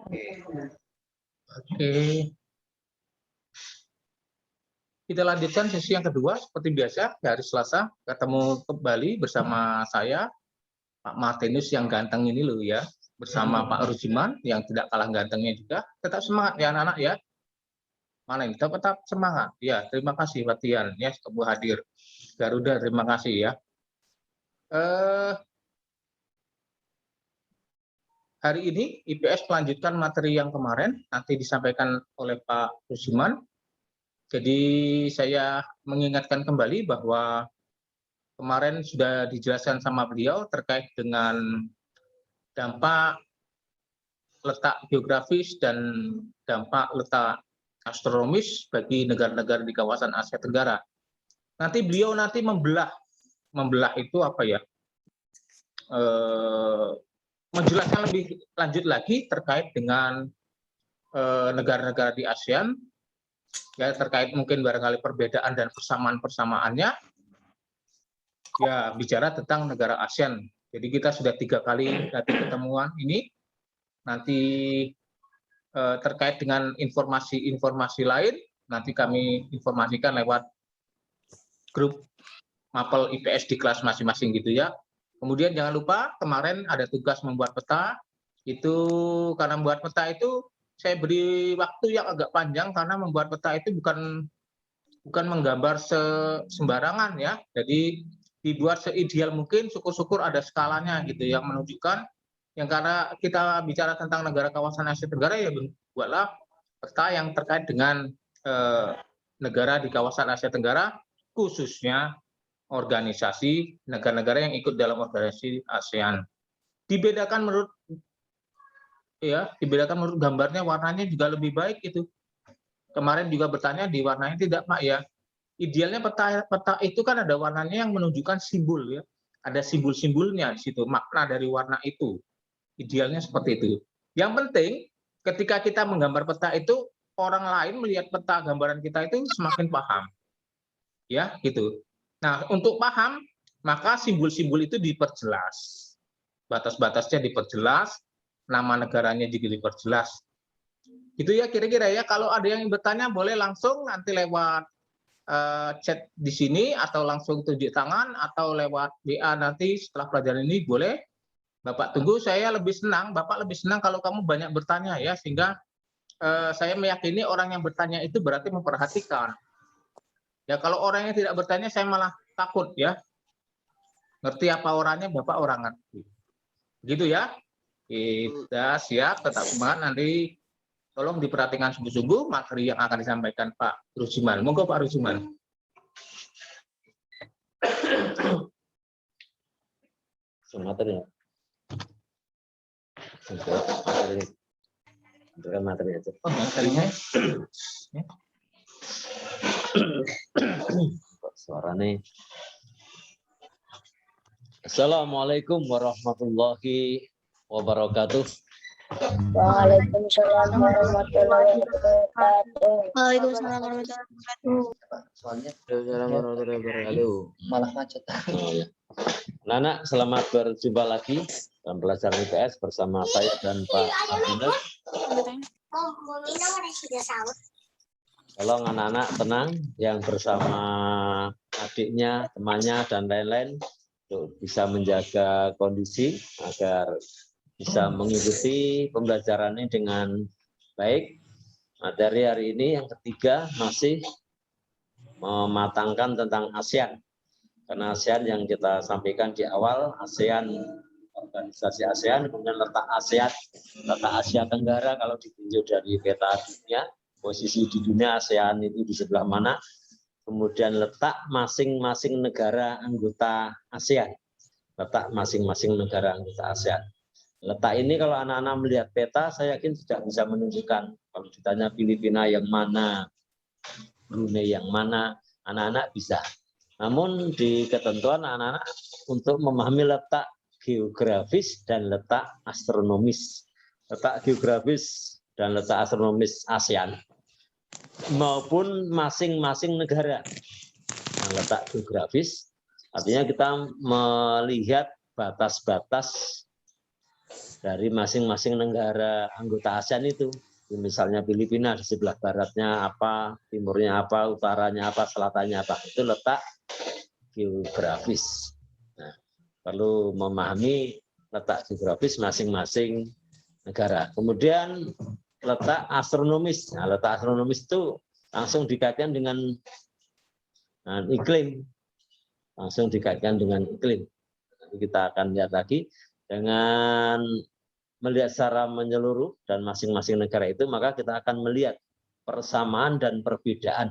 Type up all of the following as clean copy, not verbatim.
Oke. Kita lanjutkan sesi yang kedua seperti biasa hari Selasa ketemu kembali bersama saya Pak Martinus yang ganteng ini loh ya, bersama Pak Rujiman yang tidak kalah gantengnya juga. Tetap semangat ya anak-anak ya. Mana ini? Tetap semangat. Ya, terima kasih Pak Tian ya kamu hadir. Garuda terima kasih ya. Hari ini IPS melanjutkan materi yang kemarin nanti disampaikan oleh Pak Rujiman. Jadi saya mengingatkan kembali bahwa kemarin sudah dijelaskan sama beliau terkait dengan dampak letak geografis dan dampak letak astronomis bagi negara-negara di kawasan Asia Tenggara. Nanti beliau membelah itu apa ya? Menjelaskan lebih lanjut lagi terkait dengan negara-negara di ASEAN. Ya, terkait mungkin barangkali perbedaan dan persamaan-persamaannya, ya bicara tentang negara ASEAN. Jadi kita sudah 3 kali nanti ketemuan ini, nanti terkait dengan informasi-informasi lain, nanti kami informasikan lewat grup Mapel IPS di kelas masing-masing gitu ya. Kemudian jangan lupa kemarin ada tugas membuat peta, itu karena membuat peta itu saya beri waktu yang agak panjang karena membuat peta itu bukan menggambar sembarangan ya. Jadi dibuat seideal mungkin, syukur-syukur ada skalanya gitu yang menunjukkan yang karena kita bicara tentang negara kawasan Asia Tenggara ya buatlah peta yang terkait dengan negara di kawasan Asia Tenggara khususnya organisasi negara-negara yang ikut dalam organisasi ASEAN. Dibedakan menurut gambarnya, warnanya juga lebih baik itu. Kemarin juga bertanya di warnanya tidak Pak ya. Idealnya peta itu kan ada warnanya yang menunjukkan simbol ya. Ada simbol-simbolnya di situ, makna dari warna itu. Idealnya seperti itu. Yang penting ketika kita menggambar peta itu orang lain melihat peta gambaran kita itu semakin paham. Ya, gitu. Nah, untuk paham maka simbol-simbol itu diperjelas. Batas-batasnya diperjelas, nama negaranya juga diperjelas. Itu ya kira-kira ya. Kalau ada yang bertanya boleh langsung nanti lewat chat di sini atau langsung tunjuk tangan atau lewat WA nanti setelah pelajaran ini boleh. Bapak tunggu, saya lebih senang, Bapak lebih senang kalau kamu banyak bertanya ya, sehingga saya meyakini orang yang bertanya itu berarti memperhatikan. Ya kalau orang yang tidak bertanya saya malah takut ya. Ngerti apa orangnya, Bapak orang ngerti. Gitu ya. Kita siap, tetap semangat. Nanti tolong diperhatikan sungguh-sungguh materi yang akan disampaikan Pak Rujiman. Monggo Pak Rujiman. Materi ya. Materi aja. Oh, materinya. Suaranya. Assalamualaikum warahmatullahi wabarakatuh. Waalaikumsalam warahmatullahi wabarakatuh. Waalaikumsalam warahmatullahi wabarakatuh. Malah macet. Anak-anak, selamat berjumpa lagi dalam pelajaran IPS bersama saya dan Pak Martinus. Tolong anak-anak tenang, yang bersama adiknya, temannya, dan lain-lain untuk bisa menjaga kondisi agar bisa mengikuti pembelajarannya dengan baik. Materi hari ini yang ketiga masih mematangkan tentang ASEAN. Karena ASEAN yang kita sampaikan di awal, ASEAN, organisasi ASEAN, kemudian letak ASEAN, letak Asia Tenggara kalau ditinjau dari peta dunia, posisi di dunia ASEAN itu di sebelah mana, kemudian letak masing-masing negara anggota ASEAN, letak masing-masing negara anggota ASEAN. Letak ini kalau anak-anak melihat peta, saya yakin sudah bisa menunjukkan. Kalau ditanya Filipina yang mana, Brunei yang mana, anak-anak bisa. Namun di ketentuan anak-anak untuk memahami letak geografis dan letak astronomis. Letak geografis dan letak astronomis ASEAN maupun masing-masing negara. Nah, letak geografis artinya kita melihat batas-batas dari masing-masing negara anggota ASEAN itu. Misalnya Filipina di sebelah baratnya apa, timurnya apa, utaranya apa, selatannya apa. Itu letak geografis. Nah, perlu memahami letak geografis masing-masing negara. Kemudian letak astronomis. Nah, letak astronomis itu langsung dikaitkan dengan iklim. Langsung dikaitkan dengan iklim. Nanti kita akan lihat lagi dengan melihat secara menyeluruh dan masing-masing negara itu, maka kita akan melihat persamaan dan perbedaan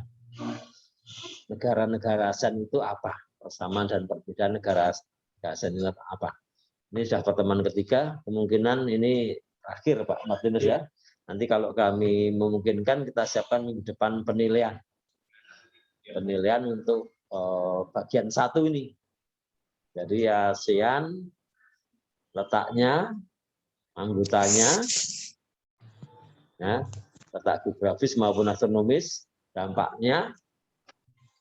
negara-negara ASEAN itu apa. Persamaan dan perbedaan negara ASEAN itu apa. Ini sudah pertemuan ketiga, kemungkinan ini terakhir Pak Martinus ya. Nanti kalau kami memungkinkan kita siapkan minggu depan penilaian. Penilaian untuk bagian satu ini. Jadi ASEAN, letaknya, anggotanya, ya, letak geografis maupun astronomis, dampaknya,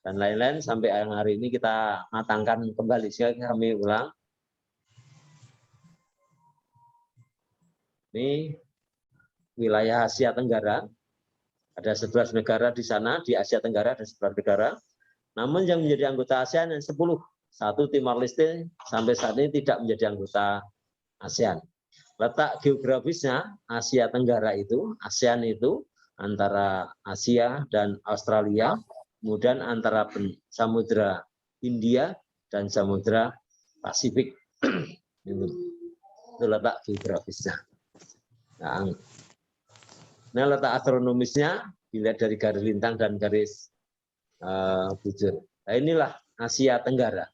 dan lain-lain sampai hari ini kita matangkan kembali. Sekali kami ulang. Ini wilayah Asia Tenggara, ada 11 negara di sana, di Asia Tenggara ada 11 negara. Namun yang menjadi anggota ASEAN yang 10, satu Timor Leste sampai saat ini tidak menjadi anggota ASEAN. Letak geografisnya Asia Tenggara itu, ASEAN itu antara Asia dan Australia, kemudian antara Samudra Hindia dan Samudra Pasifik. Itu letak geografisnya. Nah, letak astronomisnya dilihat dari garis lintang dan garis bujur. Nah, inilah Asia Tenggara.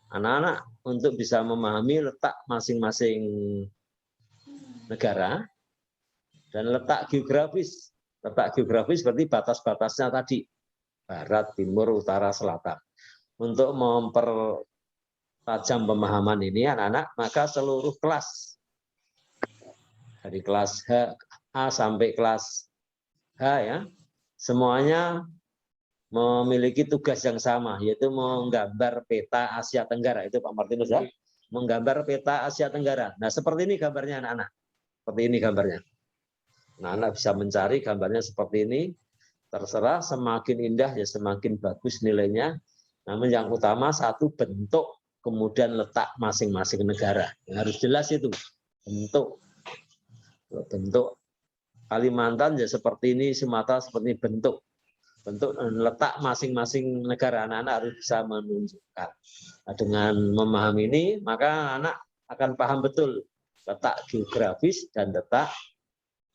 Anak-anak untuk bisa memahami letak masing-masing negara dan letak geografis. Letak geografis seperti batas-batasnya tadi. Barat, timur, utara, selatan. Untuk mempertajam pemahaman ini anak-anak, maka seluruh kelas dari kelas A sampai kelas H ya, semuanya memiliki tugas yang sama, yaitu menggambar peta Asia Tenggara. Itu Pak Martinus ya, menggambar peta Asia Tenggara. Nah, seperti ini gambarnya anak-anak. Seperti ini gambarnya. Nah, anak bisa mencari gambarnya seperti ini. Terserah, semakin indah ya semakin bagus nilainya. Namun yang utama satu bentuk, kemudian letak masing-masing negara. Yang harus jelas itu bentuk. Bentuk Kalimantan ya seperti ini, Sumatera seperti ini bentuk. Bentuk letak masing-masing negara, anak-anak harus bisa menunjukkan. Nah, dengan memahami ini, maka anak akan paham betul letak geografis dan letak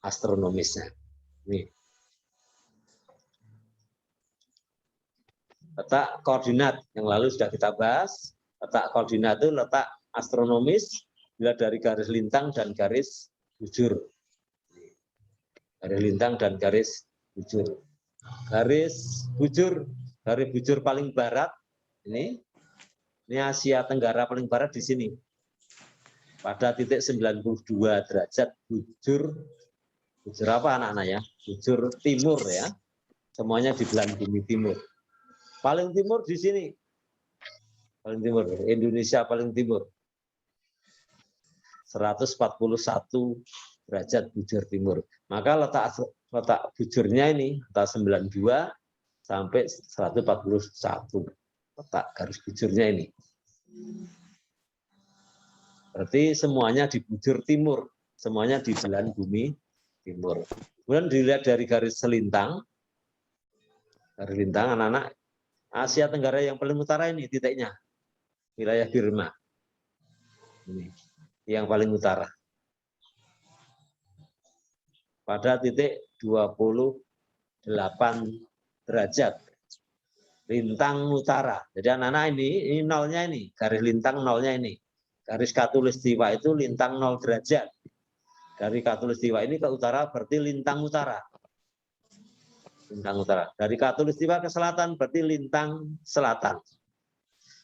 astronomisnya. Ini. Letak koordinat yang lalu sudah kita bahas. Letak koordinat itu letak astronomis bila dari garis lintang dan garis bujur. Garis lintang dan garis bujur. Garis bujur paling barat ini Asia Tenggara paling barat di sini pada titik 92 derajat bujur apa anak-anak ya, bujur timur ya, semuanya di belahan bumi timur. Paling timur di sini, paling timur Indonesia paling timur 141 derajat bujur timur. Maka letak bujurnya ini letak 92 sampai 141 letak garis bujurnya ini. Berarti semuanya di bujur timur, semuanya di belahan bumi timur. Kemudian dilihat dari garis lintang anak-anak Asia Tenggara yang paling utara ini titiknya wilayah Burma. Ini yang paling utara. Pada titik 28 derajat lintang utara. Jadi anak-anak ini nolnya ini, garis lintang nolnya ini. Garis khatulistiwa itu lintang 0 derajat. Dari khatulistiwa ini ke utara berarti lintang utara. Lintang utara. Dari khatulistiwa ke selatan berarti lintang selatan.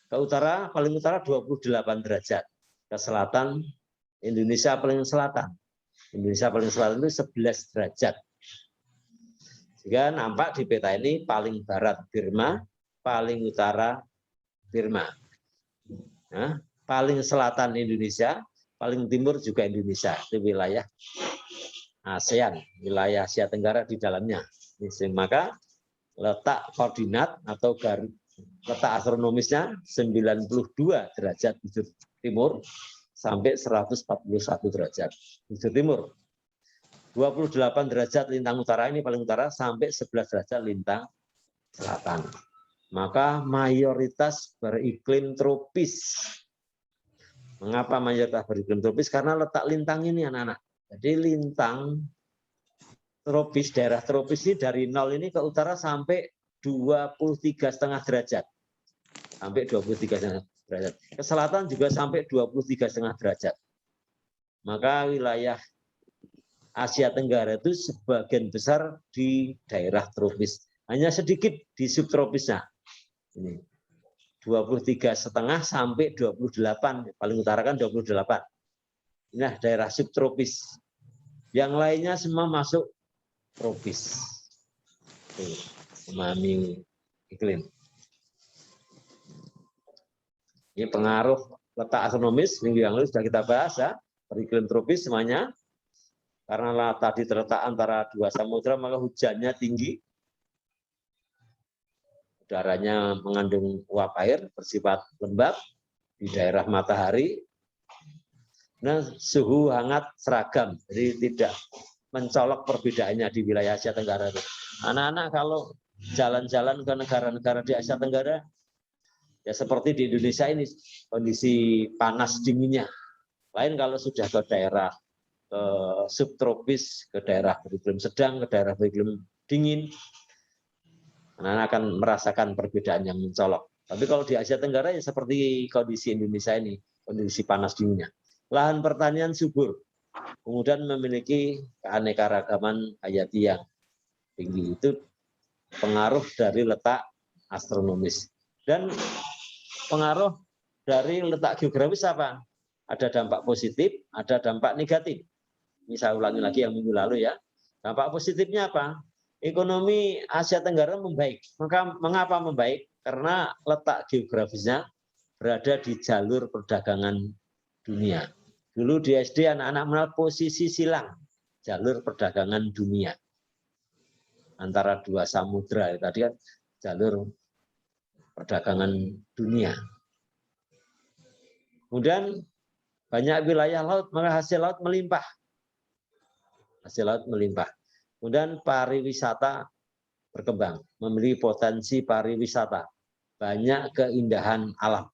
Ke utara, paling utara 28 derajat. Ke selatan, Indonesia paling selatan. Indonesia paling selatan itu 11 derajat. Sehingga nampak di peta ini paling barat Burma, paling utara Burma. Nah, paling selatan Indonesia, paling timur juga Indonesia, itu wilayah ASEAN, wilayah Asia Tenggara di dalamnya. Maka letak koordinat atau letak astronomisnya 92 derajat bujur timur sampai 141 derajat bujur timur. 28 derajat lintang utara ini paling utara sampai 11 derajat lintang selatan. Maka mayoritas beriklim tropis. Mengapa mayoritas beriklim tropis? Karena letak lintang ini anak-anak. Jadi lintang tropis, daerah tropis ini dari 0 ini ke utara sampai 23,5 derajat. Sampai 23,5 derajat. Ke selatan juga sampai 23,5 derajat. Maka wilayah Asia Tenggara itu sebagian besar di daerah tropis. Hanya sedikit di subtropisnya. Ini 23,5 sampai 28. Paling utara kan 28. Nah, daerah subtropis. Yang lainnya semua masuk tropis. Memahami iklim. Ini pengaruh letak astronomis minggu yang lalu sudah kita bahas ya. Beriklim tropis semuanya. Karena tadi terletak antara dua samudra, maka hujannya tinggi. Udaranya mengandung uap air bersifat lembab di daerah matahari. Nah, suhu hangat seragam, jadi tidak mencolok perbedaannya di wilayah Asia Tenggara. Anak-anak kalau jalan-jalan ke negara-negara di Asia Tenggara, ya seperti di Indonesia ini, kondisi panas dinginnya. Lain kalau sudah ke daerah subtropis, ke daerah beriklim sedang, ke daerah beriklim dingin, anak-anak akan merasakan perbedaan yang mencolok. Tapi kalau di Asia Tenggara ya seperti kondisi Indonesia ini, kondisi panas dinginnya. Lahan pertanian subur, kemudian memiliki keanekaragaman hayati yang tinggi. Itu pengaruh dari letak astronomis. Dan pengaruh dari letak geografis apa? Ada dampak positif, ada dampak negatif. Ini saya ulangi lagi yang minggu lalu ya. Dampak positifnya apa? Ekonomi Asia Tenggara membaik. Mengapa membaik? Karena letak geografisnya berada di jalur perdagangan dunia. Dulu di SD anak-anak mengenal posisi silang, jalur perdagangan dunia. Antara dua samudra, tadi kan jalur perdagangan dunia. Kemudian banyak wilayah laut, maka hasil laut melimpah. Hasil laut melimpah. Kemudian pariwisata berkembang, memiliki potensi pariwisata, banyak keindahan alam.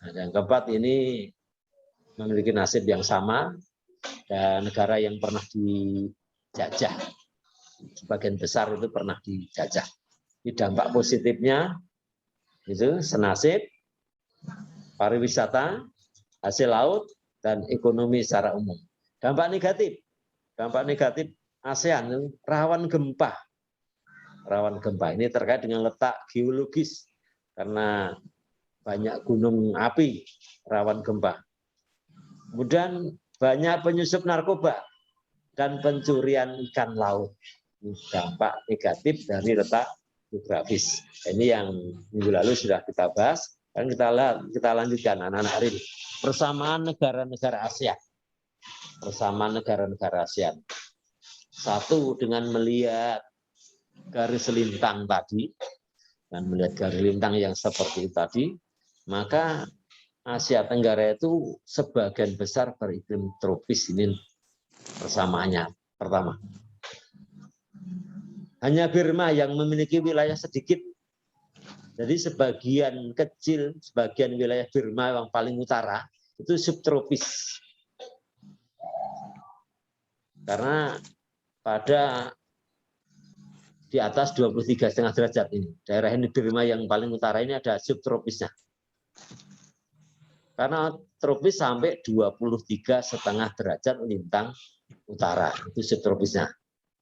Nah, yang keempat ini memiliki nasib yang sama dan negara yang pernah dijajah, sebagian besar itu pernah dijajah. Ini dampak positifnya itu senasib, pariwisata, hasil laut, dan ekonomi secara umum. Dampak negatif ASEAN rawan gempa. Rawan gempa ini terkait dengan letak geologis karena banyak gunung api, rawan gempa. Kemudian banyak penyusup narkoba dan pencurian ikan laut. Ini dampak negatif dari letak geografis. Ini yang minggu lalu sudah kita bahas. Dan kita lanjutkan anak-anak hari ini. Persamaan negara-negara ASEAN. Persamaan negara-negara ASEAN. Satu, dengan melihat garis lintang tadi, dan melihat garis lintang yang seperti itu tadi, maka Asia Tenggara itu sebagian besar beriklim tropis. Ini persamaannya. Pertama, hanya Burma yang memiliki wilayah sedikit. Jadi sebagian kecil, sebagian wilayah Burma yang paling utara itu subtropis. Karena pada di atas 23,5 derajat ini, daerah ini Burma yang paling utara ini ada subtropisnya. Karena tropis sampai 23,5 derajat lintang utara, itu subtropisnya.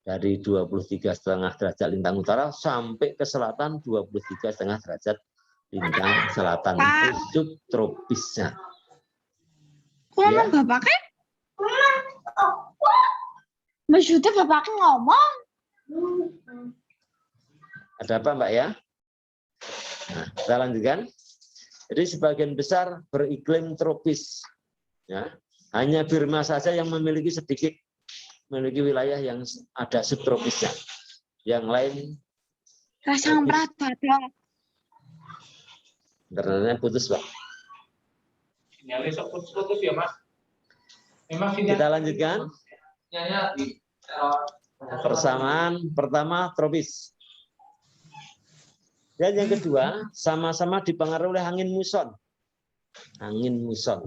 Dari 23,5 derajat lintang utara sampai ke selatan 23,5 derajat lintang selatan, itu subtropisnya. Ya. Bapak kan? Maksudnya Bapak kan ngomong. Ada apa Mbak ya? Nah, kita lanjutkan. Jadi sebagian besar beriklim tropis. Ya, hanya Burma saja yang memiliki wilayah yang ada subtropisnya. Yang lain Rasang Prabata. internetnya putus, Pak. Sinyalnya sok putus-putus ya, Mas. Memang Kita lanjutkan. Persamaan pertama tropis. Dan yang kedua, sama-sama dipengaruhi oleh angin muson. Angin muson.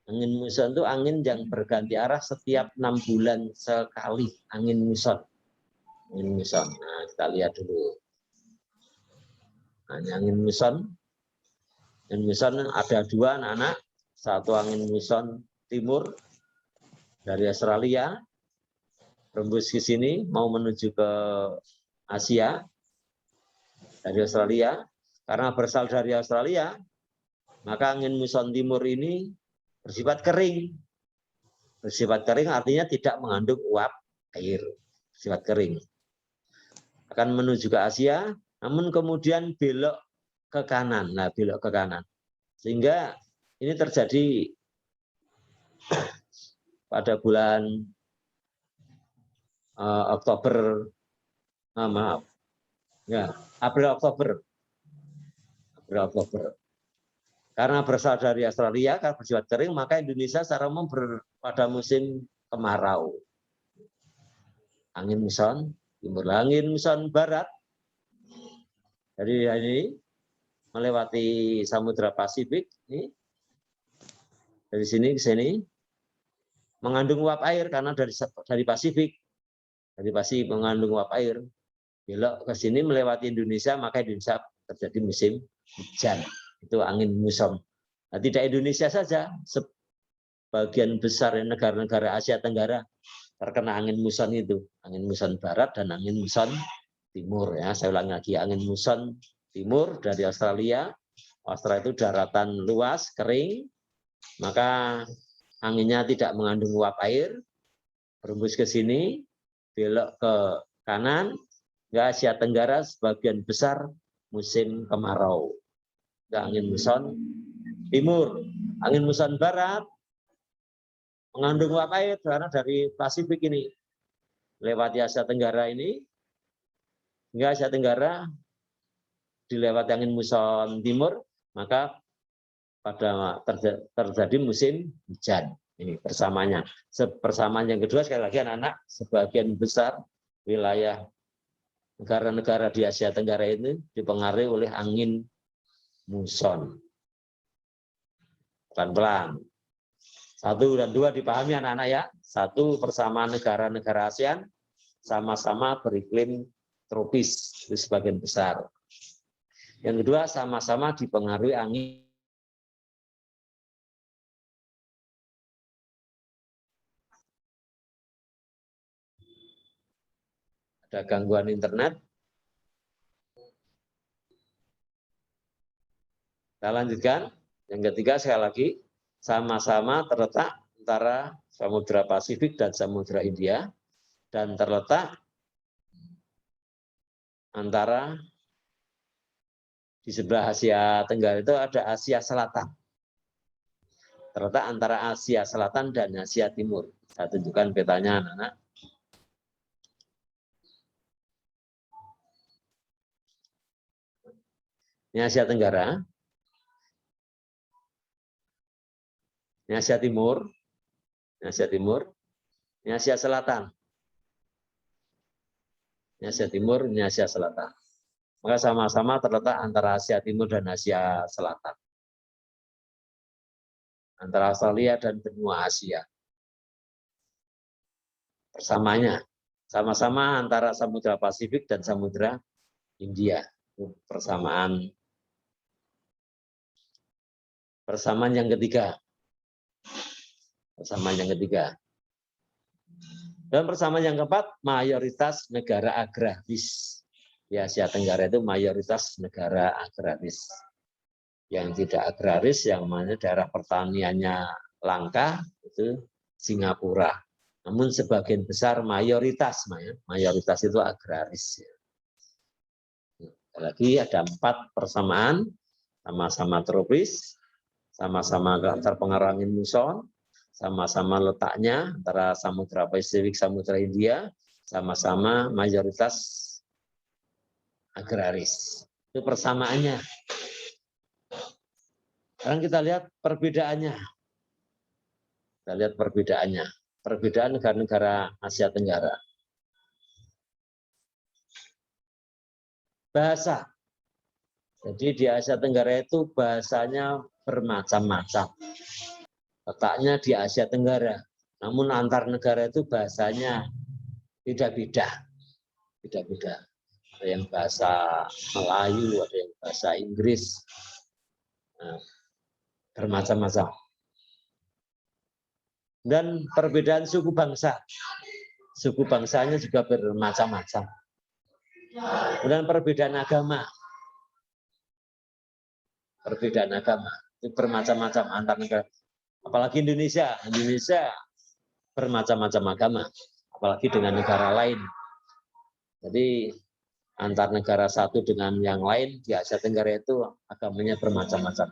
Angin muson itu angin yang berganti arah setiap 6 bulan sekali. Angin muson. Angin muson. Nah, kita lihat dulu. Nah, angin muson. Angin muson ada dua anak-anak. Satu angin muson timur dari Australia, rembus ke sini mau menuju ke Asia dari Australia. Karena berasal dari Australia, maka angin muson timur ini bersifat kering. Bersifat kering artinya tidak mengandung uap air. Bersifat kering. Akan menuju ke Asia, namun kemudian belok ke kanan. Nah, belok ke kanan. Sehingga ini terjadi pada bulan Oktober, maaf, ya, April Oktober. Karena berasal dari Australia, karena bersifat kering, maka Indonesia secara umum pada musim kemarau. Angin muson timur, angin muson barat dari ini melewati Samudra Pasifik, ini dari sini ke sini mengandung uap air karena dari Pasifik mengandung uap air, belok ke sini melewati Indonesia, maka Indonesia terjadi musim hujan. Itu angin muson. Nah, tidak Indonesia saja, sebagian besar negara-negara Asia Tenggara terkena angin muson itu, angin muson barat dan angin muson timur. Ya, saya ulangi lagi, angin muson timur dari Australia. Australia itu daratan luas, kering, maka anginnya tidak mengandung uap air, berembus ke sini, belok ke kanan, ke Asia Tenggara sebagian besar musim kemarau. Angin muson timur, angin muson barat mengandung uap air karena dari Pasifik ini lewati Asia Tenggara ini, hingga Asia Tenggara dilewati angin muson timur, maka pada terjadi musim hujan. Ini persamaannya. Persamaan yang kedua sekali lagi anak-anak, sebagian besar wilayah negara-negara di Asia Tenggara ini dipengaruhi oleh angin muson. Pelan-pelan. 1 dan 2 dipahami anak-anak ya. 1, persamaan negara-negara ASEAN sama-sama beriklim tropis itu sebagian besar. Yang kedua, sama-sama dipengaruhi angin. Ada gangguan internet. Kita lanjutkan. Yang ketiga, sekali lagi, sama-sama terletak antara Samudra Pasifik dan Samudra Hindia, dan terletak antara di sebelah Asia Tenggara itu ada Asia Selatan. Terletak antara Asia Selatan dan Asia Timur. Saya tunjukkan petanya anak-anak. Ini Asia Tenggara. Ini Asia Timur. Ini Asia Timur. Ini Asia Selatan. Ini Asia Timur, ini Asia Selatan. Maka sama-sama terletak antara Asia Timur dan Asia Selatan. Antara Australia dan benua Asia. Persamanya. Sama-sama antara Samudra Pasifik dan Samudra Hindia. Persamaan yang ketiga. Persamaan yang ketiga. Dan persamaan yang keempat, mayoritas negara agraris. Di Asia Tenggara itu mayoritas negara agraris. Yang tidak agraris, yang mana daerah pertaniannya langka, itu Singapura. Namun sebagian besar mayoritas itu agraris. Lagi ada 4 persamaan, sama-sama tropis, sama-sama terpengaruh angin muson, sama-sama letaknya antara Samudra Pasifik, Samudra Hindia, sama-sama mayoritas agraris. Itu persamaannya. Sekarang kita lihat perbedaannya. Kita lihat perbedaannya. Perbedaan negara-negara Asia Tenggara. Bahasa. Jadi di Asia Tenggara itu bahasanya bermacam-macam. Letaknya di Asia Tenggara. Namun antar negara itu bahasanya beda-beda. Beda-beda. Ada yang bahasa Melayu, ada yang bahasa Inggris. Nah, bermacam-macam. Dan perbedaan suku bangsa. Suku bangsanya juga bermacam-macam. Dan perbedaan agama. Perbedaan agama. Itu bermacam-macam antar negara. Apalagi Indonesia. Indonesia bermacam-macam agama. Apalagi dengan negara lain. Jadi antar negara satu dengan yang lain di Asia Tenggara itu agamanya bermacam-macam.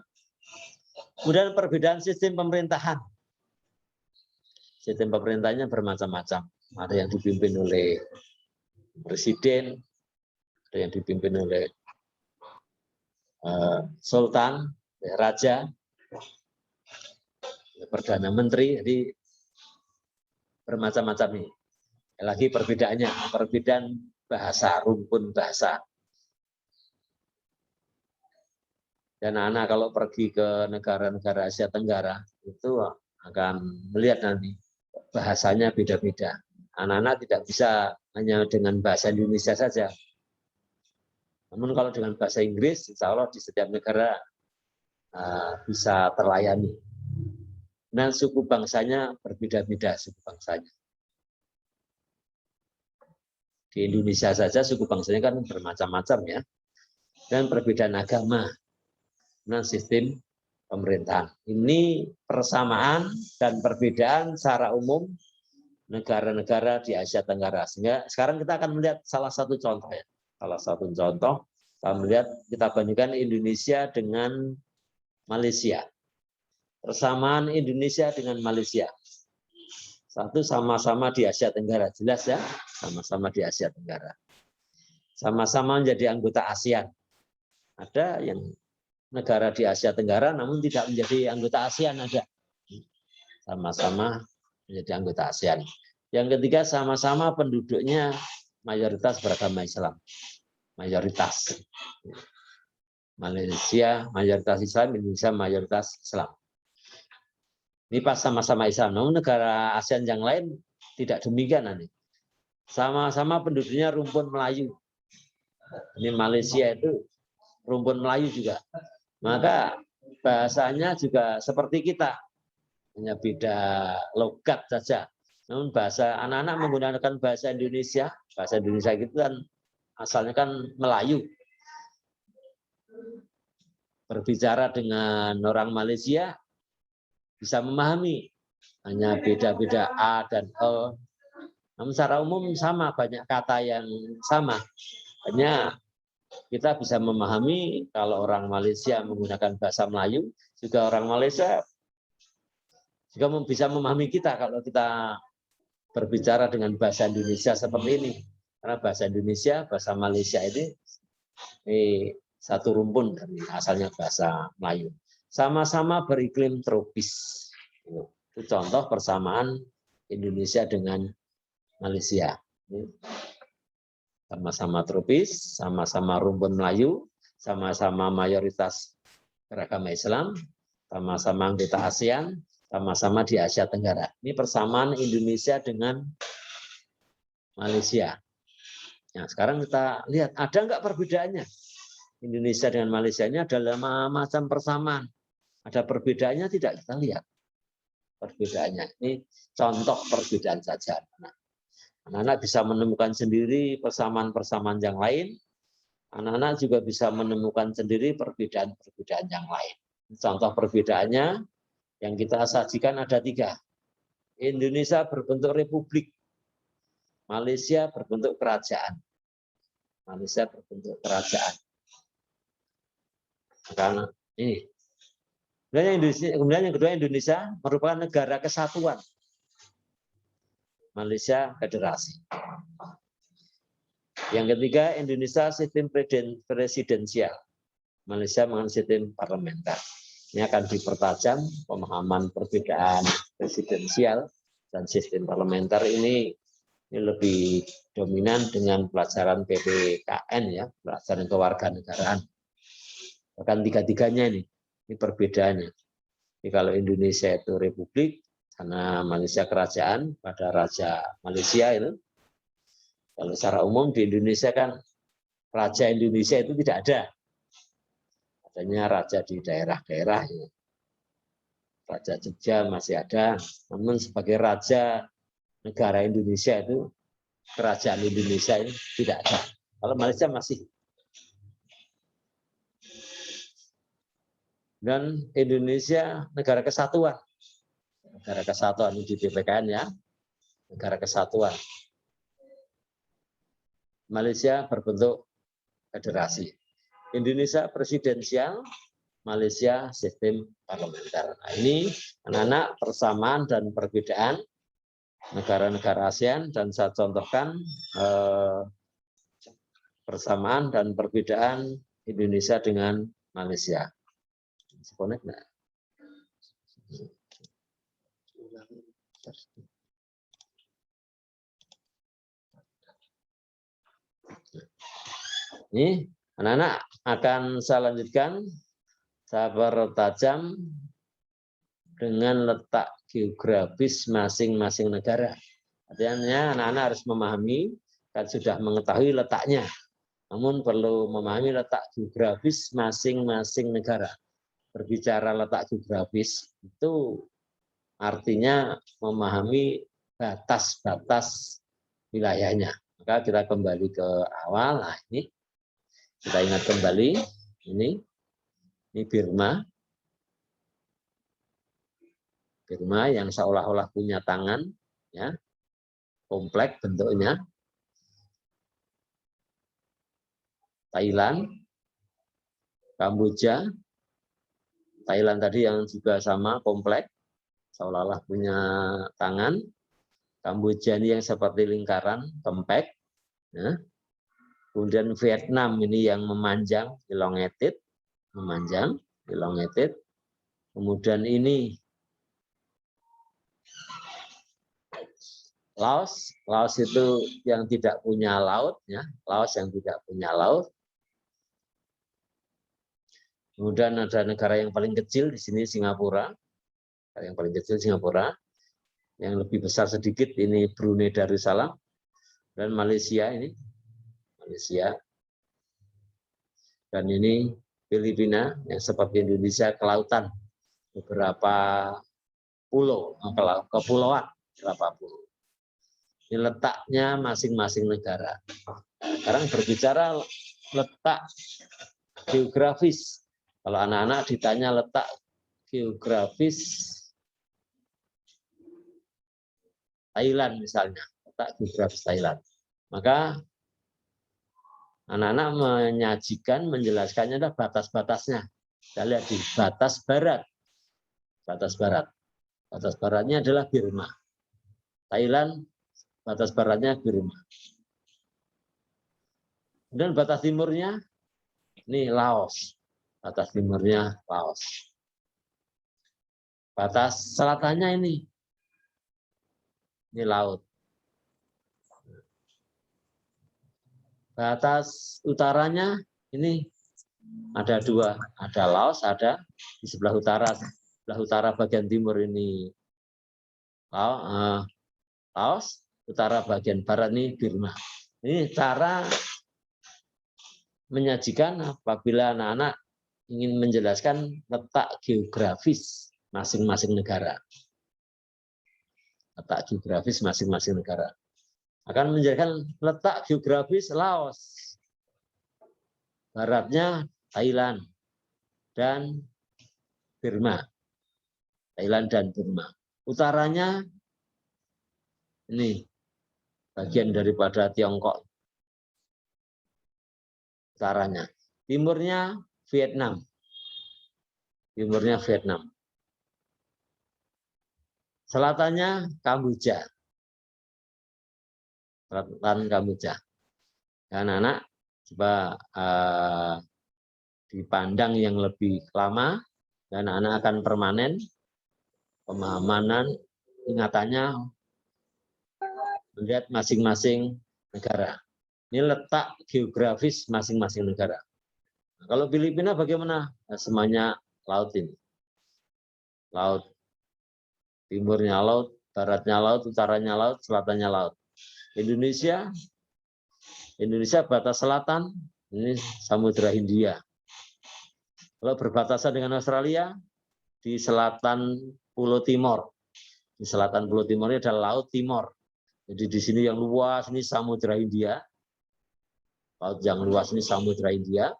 Kemudian perbedaan sistem pemerintahan. Sistem pemerintahnya bermacam-macam. Ada yang dipimpin oleh presiden, ada yang dipimpin oleh sultan, raja, perdana menteri, jadi bermacam-macam ini. Lagi perbedaannya, perbedaan bahasa, rumpun bahasa. Dan anak kalau pergi ke negara-negara Asia Tenggara itu akan melihat nanti bahasanya beda-beda. Anak-anak tidak bisa hanya dengan bahasa Indonesia saja. Namun kalau dengan bahasa Inggris, insya Allah di setiap negara bisa terlayani. Dan suku bangsanya berbeda-beda suku bangsanya. Di Indonesia saja suku bangsanya kan bermacam-macam ya. Dan perbedaan agama dan sistem pemerintahan. Ini persamaan dan perbedaan secara umum negara-negara di Asia Tenggara. Sehingga sekarang kita akan melihat salah satu contoh ya. Salah satu contoh kita bandingkan Indonesia dengan Malaysia. Persamaan Indonesia dengan Malaysia. Satu sama-sama di Asia Tenggara, jelas ya, sama-sama di Asia Tenggara. Sama-sama menjadi anggota ASEAN. Ada yang negara di Asia Tenggara namun tidak menjadi anggota ASEAN ada. Sama-sama menjadi anggota ASEAN. Yang ketiga sama-sama penduduknya mayoritas beragama Islam. Mayoritas. Malaysia mayoritas Islam, Indonesia mayoritas Islam. Ini pas sama-sama Islam. Namun negara ASEAN yang lain tidak demikian nanti. Sama-sama penduduknya rumpun Melayu. Ini Malaysia itu rumpun Melayu juga. Maka bahasanya juga seperti kita. Hanya beda logat saja. Namun bahasa anak-anak menggunakan bahasa Indonesia. Bahasa Indonesia itu kan asalnya kan Melayu. Berbicara dengan orang Malaysia bisa memahami, hanya beda-beda A dan E. Namun secara umum sama, banyak kata yang sama. Hanya kita bisa memahami kalau orang Malaysia menggunakan bahasa Melayu, juga orang Malaysia juga bisa memahami kita kalau kita berbicara dengan bahasa Indonesia seperti ini. Karena bahasa Indonesia, bahasa Malaysia ini satu rumpun dari asalnya bahasa Melayu. Sama-sama beriklim tropis. Itu contoh persamaan Indonesia dengan Malaysia. Sama-sama tropis, sama-sama rumpun Melayu, sama-sama mayoritas beragama Islam, sama-sama anggota ASEAN, sama-sama di Asia Tenggara. Ini persamaan Indonesia dengan Malaysia. Nah, sekarang kita lihat, ada nggak perbedaannya? Indonesia dengan Malaysia ini adalah macam persamaan. Ada perbedaannya tidak, kita lihat perbedaannya. Ini contoh perbedaan saja. Anak-anak bisa menemukan sendiri persamaan-persamaan yang lain. Anak-anak juga bisa menemukan sendiri perbedaan-perbedaan yang lain. Contoh perbedaannya yang kita sajikan ada 3. Indonesia berbentuk republik. Malaysia berbentuk kerajaan. Malaysia berbentuk kerajaan. Karena ini Kemudian yang kedua, Indonesia merupakan negara kesatuan. Malaysia federasi. Yang ketiga, Indonesia sistem presidensial. Malaysia menggunakan sistem parlementer. Ini akan dipertajam pemahaman perbedaan presidensial dan sistem parlementer ini lebih dominan dengan pelajaran PPKN ya, pelajaran kewarganegaraan. Bahkan tiga-tiganya ini perbedaannya. Jadi kalau Indonesia itu republik, karena Malaysia kerajaan pada Raja Malaysia itu. Kalau secara umum di Indonesia kan Raja Indonesia itu tidak ada. Adanya raja di daerah-daerah. Ya. Raja Jogja masih ada, namun sebagai raja negara Indonesia itu, kerajaan Indonesia itu tidak ada. Kalau Malaysia masih. Dan Indonesia negara kesatuan. Negara kesatuan di PPKN ya. Negara kesatuan. Malaysia berbentuk federasi. Indonesia presidensial, Malaysia sistem parlementer. Nah, ini anak-anak persamaan dan perbedaan negara-negara ASEAN, dan saya contohkan persamaan dan perbedaan Indonesia dengan Malaysia. Connect nggak? Ini anak-anak akan saya lanjutkan, saya pertajam dengan letak geografis masing-masing negara. Artinya anak-anak harus memahami, kan sudah mengetahui letaknya, namun perlu memahami letak geografis masing-masing negara. Berbicara letak geografis itu artinya memahami batas-batas wilayahnya. Maka kita kembali ke awal. Nah, ini kita ingat kembali, ini Birma. Birma yang seolah-olah punya tangan, ya, kompleks bentuknya. Thailand, Kamboja, Thailand tadi yang juga sama kompleks, seolah-olah punya tangan. Kamboja ini yang seperti lingkaran, compact. Ya. Kemudian Vietnam ini yang memanjang, elongated, memanjang, elongated. Kemudian ini Laos, Laos itu yang tidak punya laut, ya, Laos yang tidak punya laut. Kemudian ada negara yang paling kecil di sini Singapura, yang paling kecil Singapura, yang lebih besar sedikit ini Brunei Darussalam, dan Malaysia ini, Malaysia, dan ini Filipina yang seperti Indonesia kelautan, beberapa pulau, kepulauan, beberapa pulau. Ini letaknya masing-masing negara. Sekarang berbicara letak geografis. Kalau anak-anak ditanya letak geografis Thailand misalnya, letak geografis Thailand, maka anak-anak menyajikan, menjelaskannya adalah batas-batasnya. Kita lihat di batas barat. Batas barat. Batas baratnya adalah Birma. Thailand, batas baratnya Birma. Dan batas timurnya, ini Laos. Batas timurnya Laos. Batas selatannya ini laut. Batas utaranya ini ada dua, ada Laos, ada di sebelah utara bagian timur ini Laos, utara bagian barat ini Birma. Ini cara menyajikan apabila anak-anak ingin menjelaskan letak geografis masing-masing negara. Letak geografis masing-masing negara. Akan menjelaskan letak geografis Laos. Baratnya Thailand dan Birma. Thailand dan Birma. Utaranya ini bagian daripada Tiongkok. Utaranya. Timurnya Vietnam. timurnya Vietnam. Selatannya Kamboja. Selatan Kamboja. Anak-anak coba dipandang yang lebih lama, dan anak-anak akan permanen pemahaman ingatannya melihat masing-masing negara. Ini letak geografis masing-masing negara. Nah, kalau Filipina bagaimana? Nah, semuanya laut ini. Laut. Timurnya laut, baratnya laut, utaranya laut, selatannya laut. Indonesia batas selatan, ini Samudra Hindia. Kalau berbatasan dengan Australia, di selatan Pulau Timor. Di selatan Pulau Timor ini adalah Laut Timor. Jadi di sini yang luas ini Samudra Hindia. Laut yang luas ini Samudra Hindia.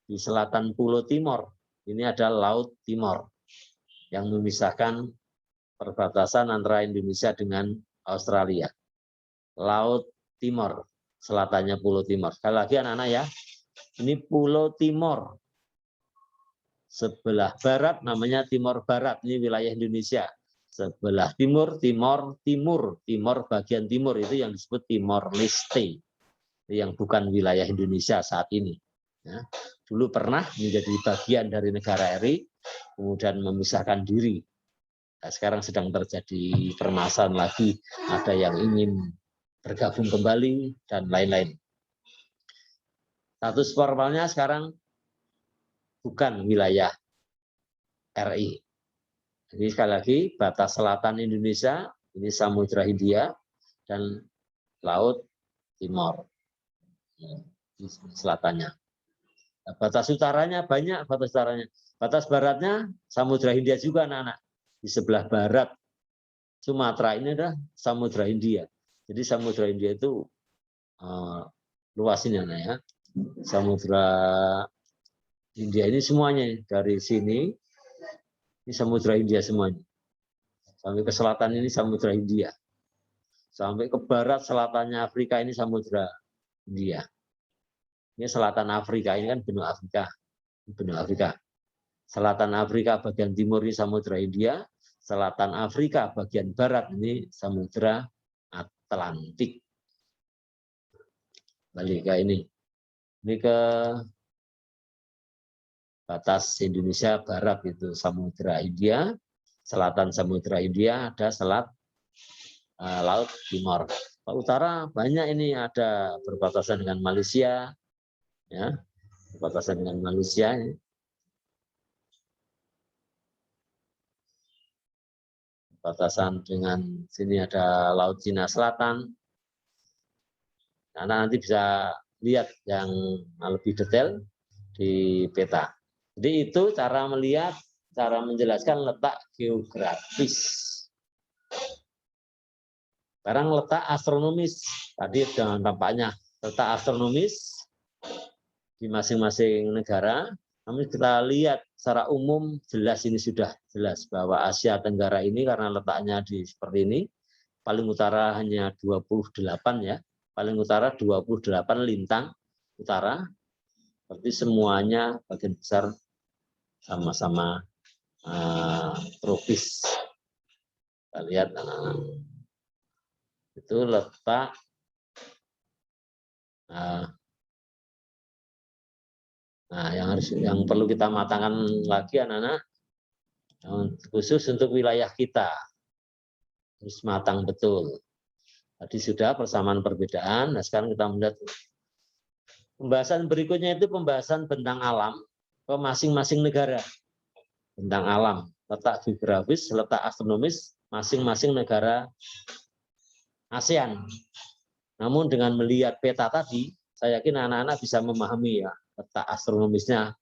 Di selatan Pulau Timor ini adalah Laut Timor yang memisahkan perbatasan antara Indonesia dengan Australia. Laut Timor, selatannya Pulau Timor. Sekali lagi anak-anak ya, ini Pulau Timor. Sebelah barat namanya Timor Barat, ini wilayah Indonesia. Sebelah timur, timur bagian timur itu yang disebut Timor Leste, yang bukan wilayah Indonesia saat ini. Ya. Dulu pernah menjadi bagian dari negara RI, kemudian memisahkan diri. Nah, sekarang sedang terjadi permasalahan lagi, ada yang ingin bergabung kembali dan lain-lain. Status formalnya sekarang bukan wilayah RI. Jadi sekali lagi batas selatan Indonesia ini Samudra Hindia dan Laut Timor di selatannya. Nah, batas utaranya banyak, batas utaranya. Batas baratnya Samudra Hindia juga anak-anak. Di sebelah barat Sumatera ini adalah Samudra Hindia. Jadi Samudra Hindia itu luas ini anak ya. Samudra Hindia ini semuanya dari sini ini Samudra Hindia semuanya. Sampai ke selatan ini Samudra Hindia. Sampai ke barat selatannya Afrika ini Samudra Hindia. Ini selatan Afrika, ini kan benua Afrika. Benua Afrika. Selatan Afrika bagian timur ini Samudra Hindia. Selatan Afrika bagian barat ini Samudra Atlantik. Balik ke ini. Ini ke batas Indonesia barat itu Samudra Hindia, selatan Samudra Hindia ada Selat Laut Timor. Utara banyak ini ada berbatasan dengan Malaysia, ya, berbatasan dengan Malaysia. Berbatasan dengan sini ada Laut Cina Selatan. Nah, nanti bisa lihat yang lebih detail di peta. Jadi itu cara melihat, cara menjelaskan letak geografis. Sekarang letak astronomis. Tadi dengan tampaknya letak astronomis di masing-masing negara. Namun kita lihat secara umum jelas ini sudah jelas bahwa Asia Tenggara ini karena letaknya di seperti ini, paling utara hanya 28 ya. Paling utara 28 lintang utara. Berarti semuanya bagian besar sama-sama tropis. Kita lihat itu letak yang perlu kita matangkan lagi anak-anak, khusus untuk wilayah kita harus matang betul. Tadi sudah persamaan perbedaan. Nah sekarang kita melihat pembahasan berikutnya itu pembahasan bentang alam ke masing-masing negara. Bentang alam, letak geografis, letak astronomis masing-masing negara ASEAN. Namun dengan melihat peta tadi, saya yakin anak-anak bisa memahami ya letak astronomisnya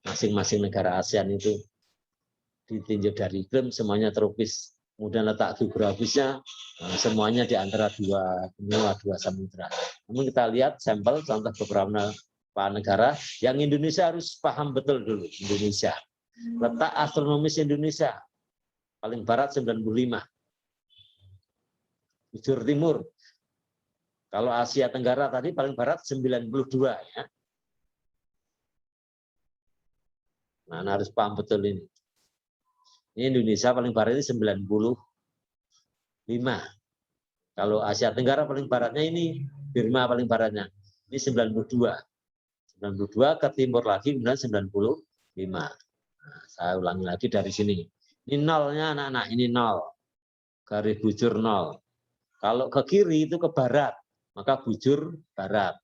masing-masing negara ASEAN itu ditinjau dari iklim semuanya tropis. Kemudian letak geografisnya semuanya di antara dua benua, dua samudra. Namun kita lihat sampel contoh beberapa negara yang Indonesia harus paham betul dulu. Indonesia. Letak astronomis Indonesia paling barat 95. Bujur timur. Kalau Asia Tenggara tadi paling barat 92 ya. Nah, harus paham betul ini. Ini Indonesia paling barat ini 95. Kalau Asia Tenggara paling baratnya ini Burma paling baratnya. Ini 92. 92 ke timur lagi kemudian 95. Nah, saya ulangi lagi dari sini. Ini nolnya anak-anak, ini nol. Garis bujur nol. Kalau ke kiri itu ke barat, maka bujur barat.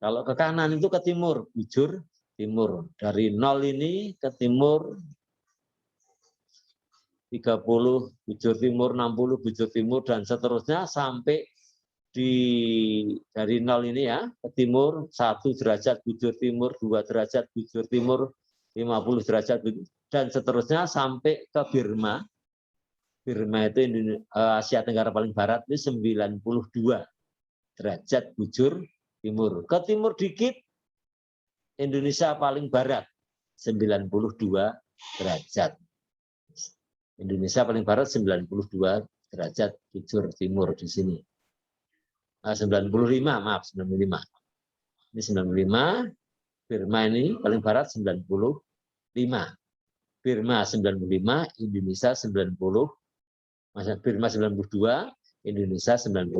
Kalau ke kanan itu ke timur, bujur timur. Dari nol ini ke timur 30 bujur timur, 60 bujur timur, dan seterusnya sampai dari nol ini ya, ke timur 1 derajat bujur timur, 2 derajat bujur timur, 50 derajat, dan seterusnya sampai ke Burma. Burma itu Asia Tenggara paling barat itu 92 derajat bujur timur. Ke timur dikit, Indonesia paling barat 92 derajat. Indonesia paling barat 92 derajat bujur timur di sini. 95, maaf 95. Ini 95, Burma ini paling barat 95. Burma 95, Indonesia 90, Burma 92, Indonesia 95.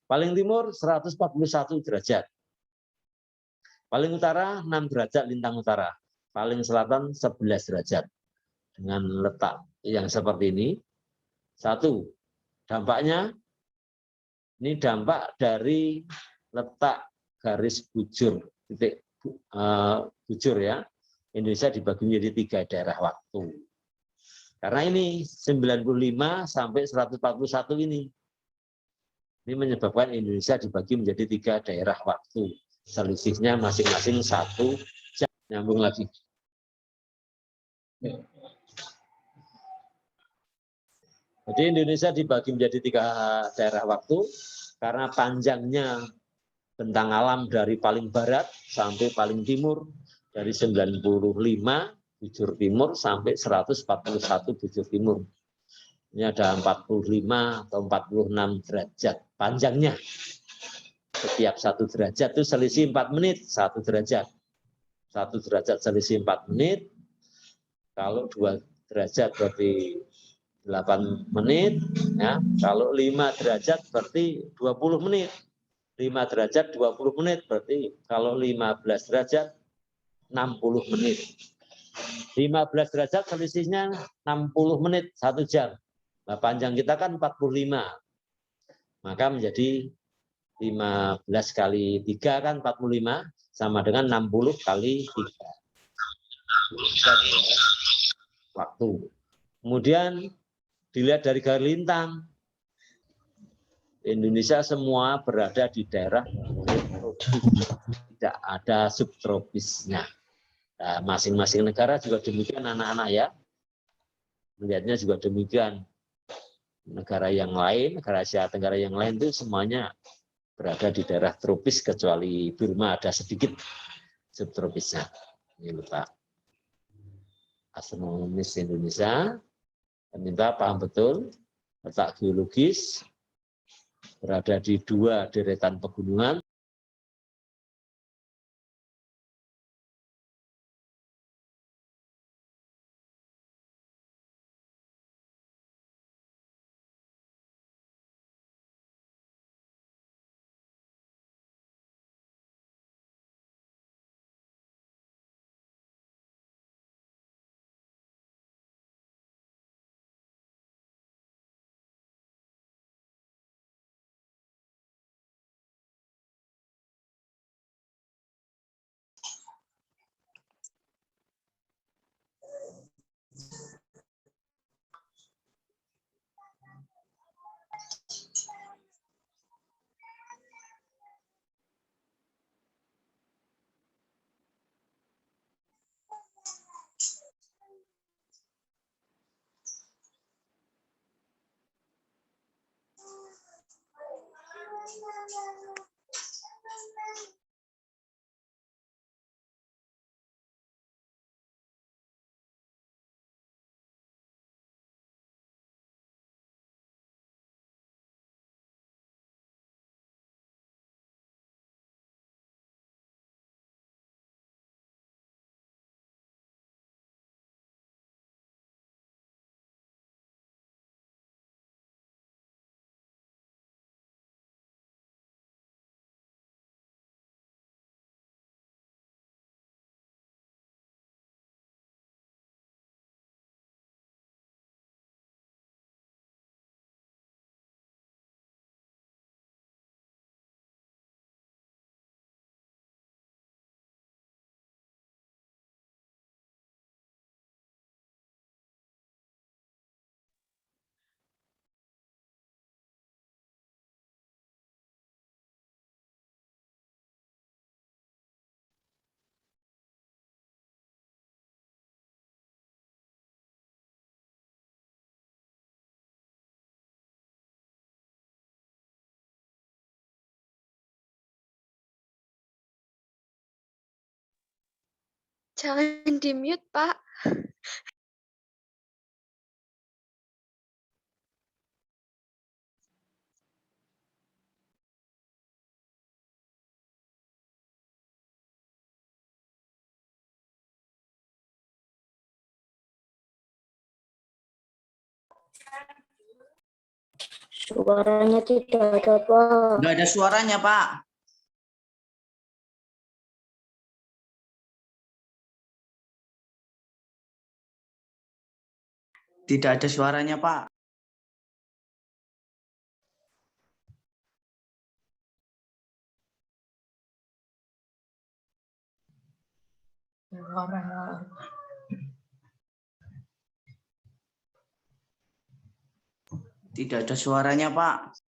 Paling timur 141 derajat. Paling utara 6 derajat lintang utara. Paling selatan 11 derajat. Dengan letak yang seperti ini. Satu, dampaknya, ini dampak dari letak garis bujur. Titik bujur ya. Indonesia dibagi menjadi 3 daerah waktu. Karena ini 95 sampai 141 ini. Ini menyebabkan Indonesia dibagi menjadi 3 daerah waktu. Selisihnya masing-masing 1 jam. Nyambung lagi. Jadi Indonesia dibagi menjadi 3 daerah waktu karena panjangnya bentang alam dari paling barat sampai paling timur, dari 95 bujur timur sampai 141 bujur timur. Ini ada 45 atau 46 derajat panjangnya. Setiap 1 derajat itu selisih 4 menit, 1 derajat. 1 derajat selisih 4 menit. Kalau 2 derajat berarti 8 menit. Ya. Kalau 5 derajat berarti 20 menit. 5 derajat 20 menit berarti kalau 15 derajat 60 menit. 15 derajat selisihnya 60 menit, 1 jam. Nah, panjang kita kan 45. Maka menjadi 15 kali 3 kan 45, sama dengan 60 kali 3. Waktu. Kemudian dilihat dari garis lintang. Indonesia semua berada di daerah tropis. Tidak ada subtropisnya. Nah, masing-masing negara juga demikian anak-anak ya. Melihatnya juga demikian. Negara yang lain, negara Asia Tenggara yang lain itu semuanya berada di daerah tropis kecuali Burma ada sedikit subtropisnya. Ini letak astronomis Indonesia. Minta paham betul letak geologis berada di 2 deretan pegunungan. Jangan di-mute, Pak. Suaranya tidak ada, Pak. Nggak ada suaranya, Pak. Tidak ada suaranya, Pak. Tidak ada suaranya, Pak.